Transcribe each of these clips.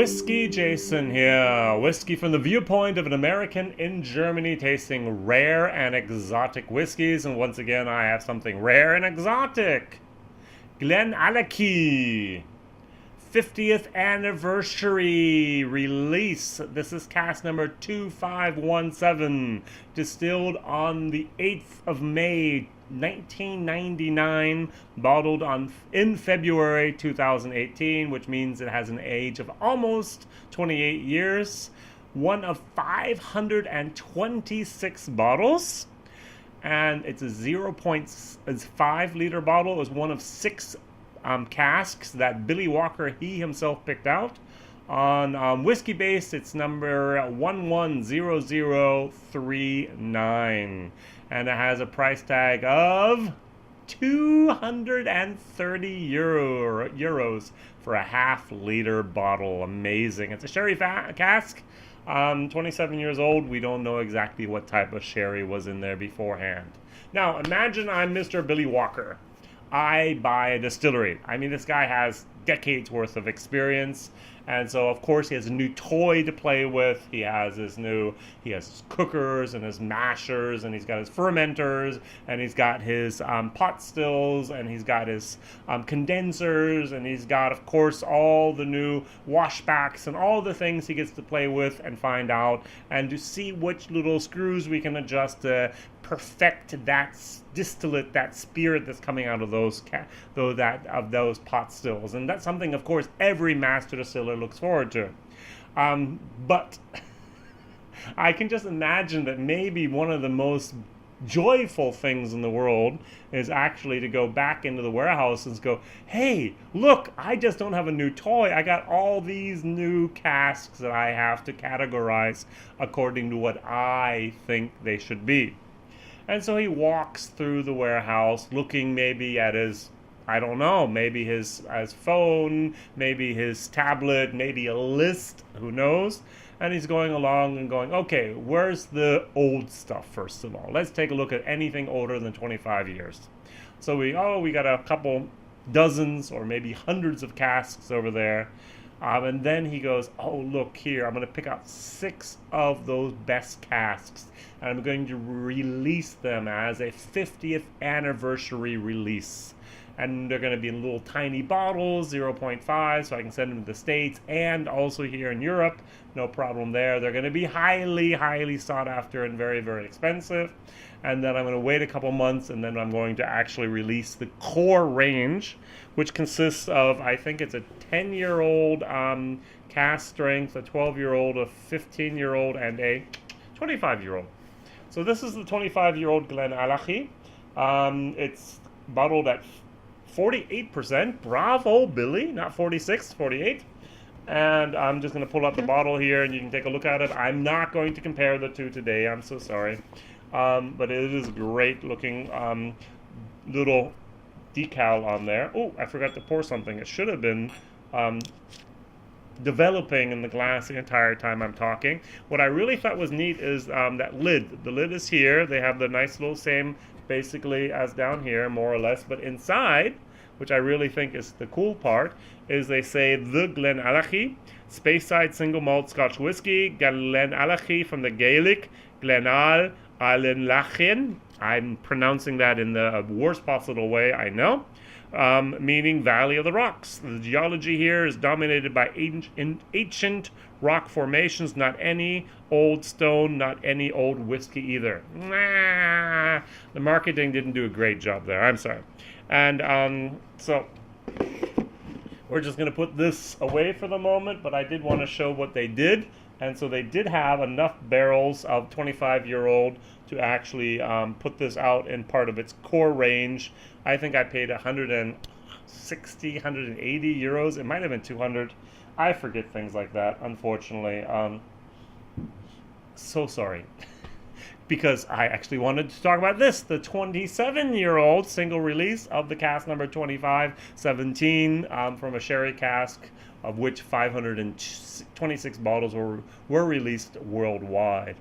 WhiskyJason here. Whiskey from the viewpoint of an American in Germany tasting rare and exotic whiskeys. And once again, I have something rare and exotic. GlenAllachie 50th anniversary release. This is cask number 2517, distilled on the 8th of May 1999, bottled in February 2018, which means it has an age of almost 28 years. One of 526 bottles, and it's a 0.5 liter bottle. It was one of 6 casks that Billy Walker, he himself picked out. On Whiskey Base, it's number 110039, and it has a price tag of 230 euros for a half-liter bottle. Amazing. It's a sherry cask. 27 years old. We don't know exactly what type of sherry was in there beforehand. Now, imagine I'm Mr. Billy Walker. I buy a distillery. I mean, this guy has decades worth of experience, and so of course he has a new toy to play with. He has his cookers and his mashers, and he's got his fermenters, and he's got his pot stills, and he's got his condensers, and he's got, of course, all the new washbacks and all the things he gets to play with and find out and to see which little screws we can adjust to perfect that distillate, that spirit that's coming out of those pot stills. And that's something, of course, every master distiller looks forward to. But I can just imagine that maybe one of the most joyful things in the world is actually to go back into the warehouse and go, hey, look, I just don't have a new toy. I got all these new casks that I have to categorize according to what I think they should be. And so he walks through the warehouse looking maybe at his, I don't know, maybe his phone, maybe his tablet, maybe a list, who knows? And he's going along and going, okay, where's the old stuff first of all? Let's take a look at anything older than 25 years. So we got a couple dozens or maybe hundreds of casks over there. And then he goes, oh, look here, I'm going to pick out 6 of those best casks, and I'm going to release them as a 50th anniversary release. And they're going to be in little tiny bottles, 0.5, so I can send them to the States and also here in Europe. No problem there. They're going to be highly, highly sought after and very, very expensive. And then I'm going to wait a couple months, and then I'm going to actually release the core range, which consists of, I think it's a 10-year-old cask strength, a 12-year-old, a 15-year-old, and a 25-year-old. So this is the 25-year-old GlenAllachie. It's bottled at 48%. Bravo, Billy. Not 46, 48. And I'm just going to pull out the bottle here, and you can take a look at it. I'm not going to compare the two today. I'm so sorry. But it is great looking little decal on there. Oh, I forgot to pour something. It should have been developing in the glass the entire time I'm talking. What I really thought was neat is that lid. The lid is here. They have the nice little same basically as down here, more or less. But inside, which I really think is the cool part, is they say the GlenAllachie Speyside Single Malt Scotch Whiskey, GlenAllachie from the Gaelic, GlenAllachie. I'm pronouncing that in the worst possible way, I know. Meaning Valley of the Rocks. The geology here is dominated by ancient rock formations, not any old stone, not any old whiskey either. Nah, the marketing didn't do a great job there. I'm sorry. And so we're just going to put this away for the moment, but I did want to show what they did. And so they did have enough barrels of 25-year-old to actually put this out in part of its core range. I think I paid 160, 180 euros. It might have been 200. I forget things like that, unfortunately. So sorry. Because I actually wanted to talk about this, the 27-year-old single release of the cask number 2517 from a sherry cask, of which 526 bottles were released worldwide.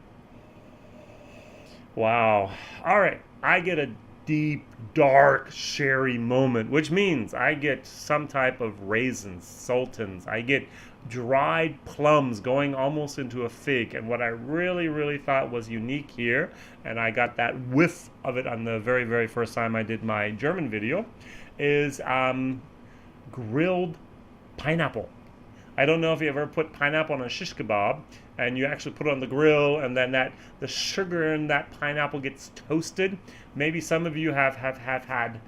Wow. All right. I get a deep, dark sherry moment, which means I get some type of raisins, sultans. I get dried plums going almost into a fig. And what I really, really thought was unique here, and I got that whiff of it on the very, very first time I did my German video, is grilled pineapple. I don't know if you ever put pineapple on a shish kebab and you actually put it on the grill, and then the sugar in that pineapple gets toasted. Maybe some of you have had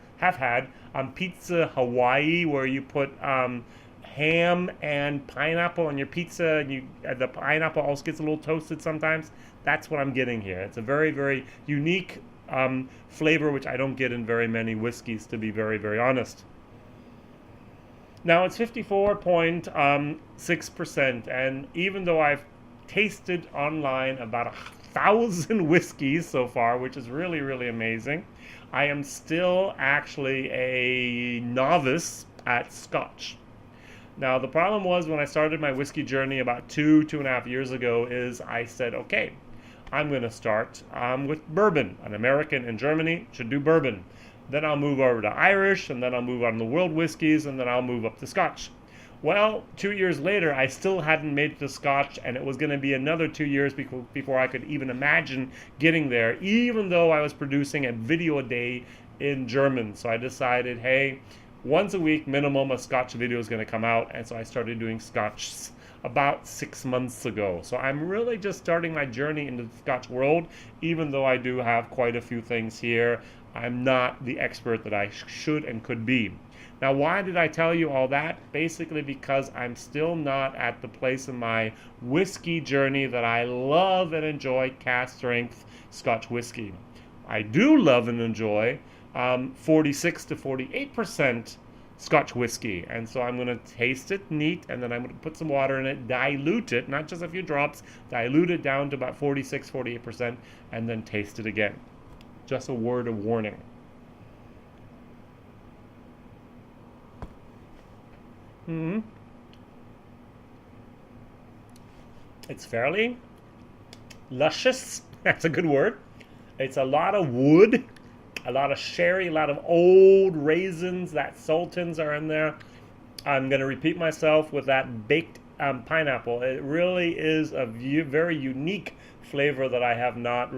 pizza Hawaii, where you put ham and pineapple on your pizza, and the pineapple also gets a little toasted sometimes. That's what I'm getting here. It's a very, very unique flavor, which I don't get in very many whiskeys, to be very, very honest. Now it's 54.6%, and even though I've tasted online about 1,000 whiskeys so far, which is really, really amazing, I am still actually a novice at Scotch. Now the problem was, when I started my whiskey journey about 2.5 years ago, is I said, okay, I'm going to start with bourbon. An American in Germany should do bourbon. Then I'll move over to Irish, and then I'll move on to world whiskeys, and then I'll move up to Scotch. Well, 2 years later, I still hadn't made it to Scotch, and it was going to be another 2 years before I could even imagine getting there, even though I was producing a video a day in German. So I decided, hey, once a week minimum, a Scotch video is going to come out, and so I started doing Scotch about 6 months ago. So I'm really just starting my journey into the Scotch world, even though I do have quite a few things here. I'm not the expert that I should and could be. Now, why did I tell you all that? Basically because I'm still not at the place in my whiskey journey that I love and enjoy cask strength Scotch whiskey. I do love and enjoy 46 to 48% Scotch whiskey, and so I'm going to taste it neat, and then I'm going to put some water in it, dilute it, not just a few drops, dilute it down to about 46, 48%, and then taste it again. Just a word of warning. It's fairly luscious. That's a good word. It's a lot of wood, a lot of sherry, a lot of old raisins. That sultans are in there. I'm going to repeat myself with that baked pineapple. It really is a very unique flavor that I have not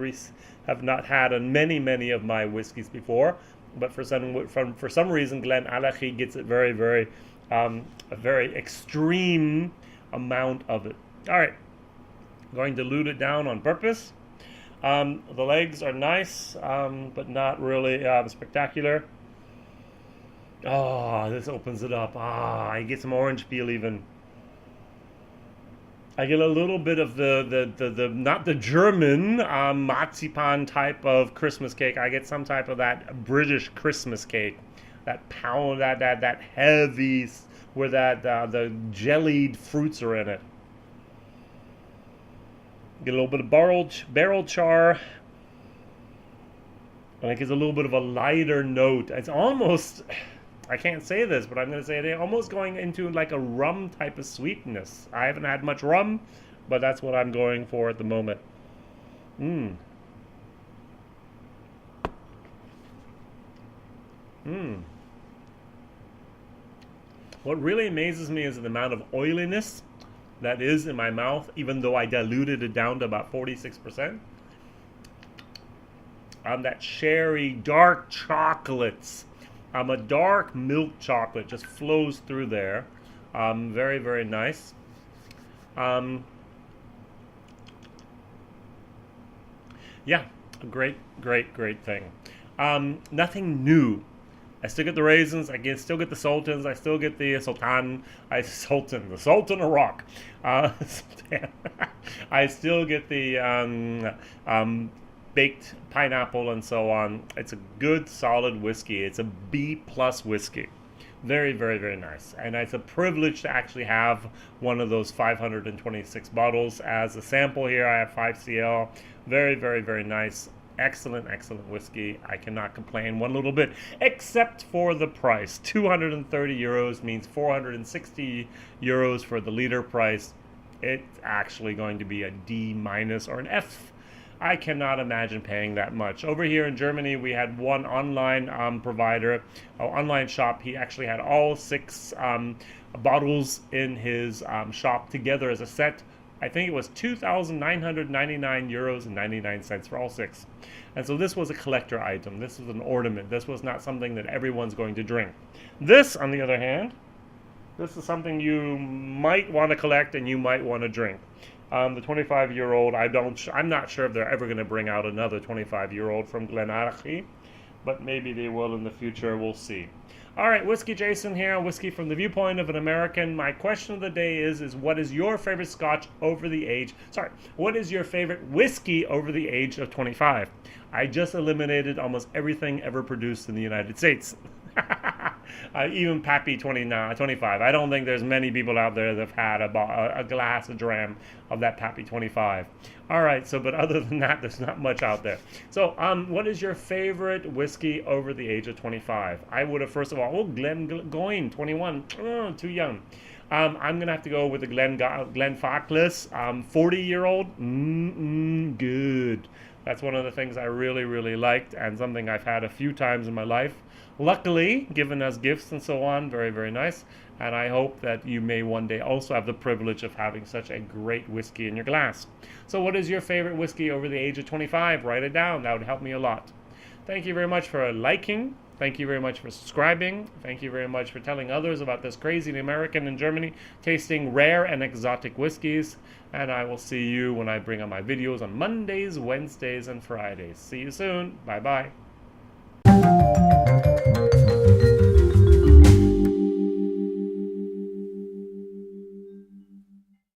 had in many of my whiskeys before. But for some reason, GlenAllachie gets it very, very a very extreme amount of it. All right, I'm going to dilute it down on purpose. The legs are nice, but not really spectacular. Oh, this opens it up. I get some orange peel even. I get a little bit of the not the German marzipan type of Christmas cake. I get some type of that British Christmas cake, that pound, that heavy, where the jellied fruits are in it. Get a little bit of barrel char, and it gives a little bit of a lighter note. It's almost, I can't say this, but I'm going to say it, almost going into like a rum type of sweetness. I haven't had much rum, but that's what I'm going for at the moment. What really amazes me is the amount of oiliness that is in my mouth, even though I diluted it down to about 46%. That sherry, dark chocolates. A dark milk chocolate just flows through there. Very, very nice. Yeah, a great thing. Nothing new. I still get the raisins. I still get the sultans. I still get the sultan. The sultan of rock. I still get the baked pineapple and so on. It's a good, solid whiskey. It's a B+ whiskey. Very, very, very nice. And it's a privilege to actually have one of those 526 bottles as a sample here. I have 5cl. Very, very, very nice. Excellent whiskey. I cannot complain one little bit, except for the price. 230 euros means 460 euros for the liter price. It's actually going to be a D- or an F I cannot imagine paying that much. Over here in Germany, we had one online provider, online shop. He actually had all 6 bottles in his shop together as a set. I think it was 2,999 euros and 99 cents for all 6. And so this was a collector item. This was an ornament. This was not something that everyone's going to drink. This, on the other hand, this is something you might want to collect and you might want to drink. The 25-year-old, I'm not sure if they're ever going to bring out another 25-year-old from GlenAllachie, but maybe they will in the future. We'll see. All right, Whiskey Jason here, whiskey from the viewpoint of an American. My question of the day is what is your favorite Scotch over the age? What is your favorite whiskey over the age of 25? I just eliminated almost everything ever produced in the United States. Even Pappy 25. I don't think there's many people out there that have had a glass, a dram of that Pappy 25. All right, but other than that, there's not much out there. So, what is your favorite whiskey over the age of 25? I would have, first of all, Glengoyne, 21, too young. I'm going to have to go with the Glenfarclas, 40-year-old. Good. That's one of the things I really, really liked and something I've had a few times in my life. Luckily, given us gifts and so on, very, very nice. And I hope that you may one day also have the privilege of having such a great whiskey in your glass. So what is your favorite whiskey over the age of 25? Write it down. That would help me a lot. Thank you very much for liking. Thank you very much for subscribing. Thank you very much for telling others about this crazy American in Germany tasting rare and exotic whiskeys. And I will see you when I bring out my videos on Mondays, Wednesdays, and Fridays. See you soon. Bye-bye.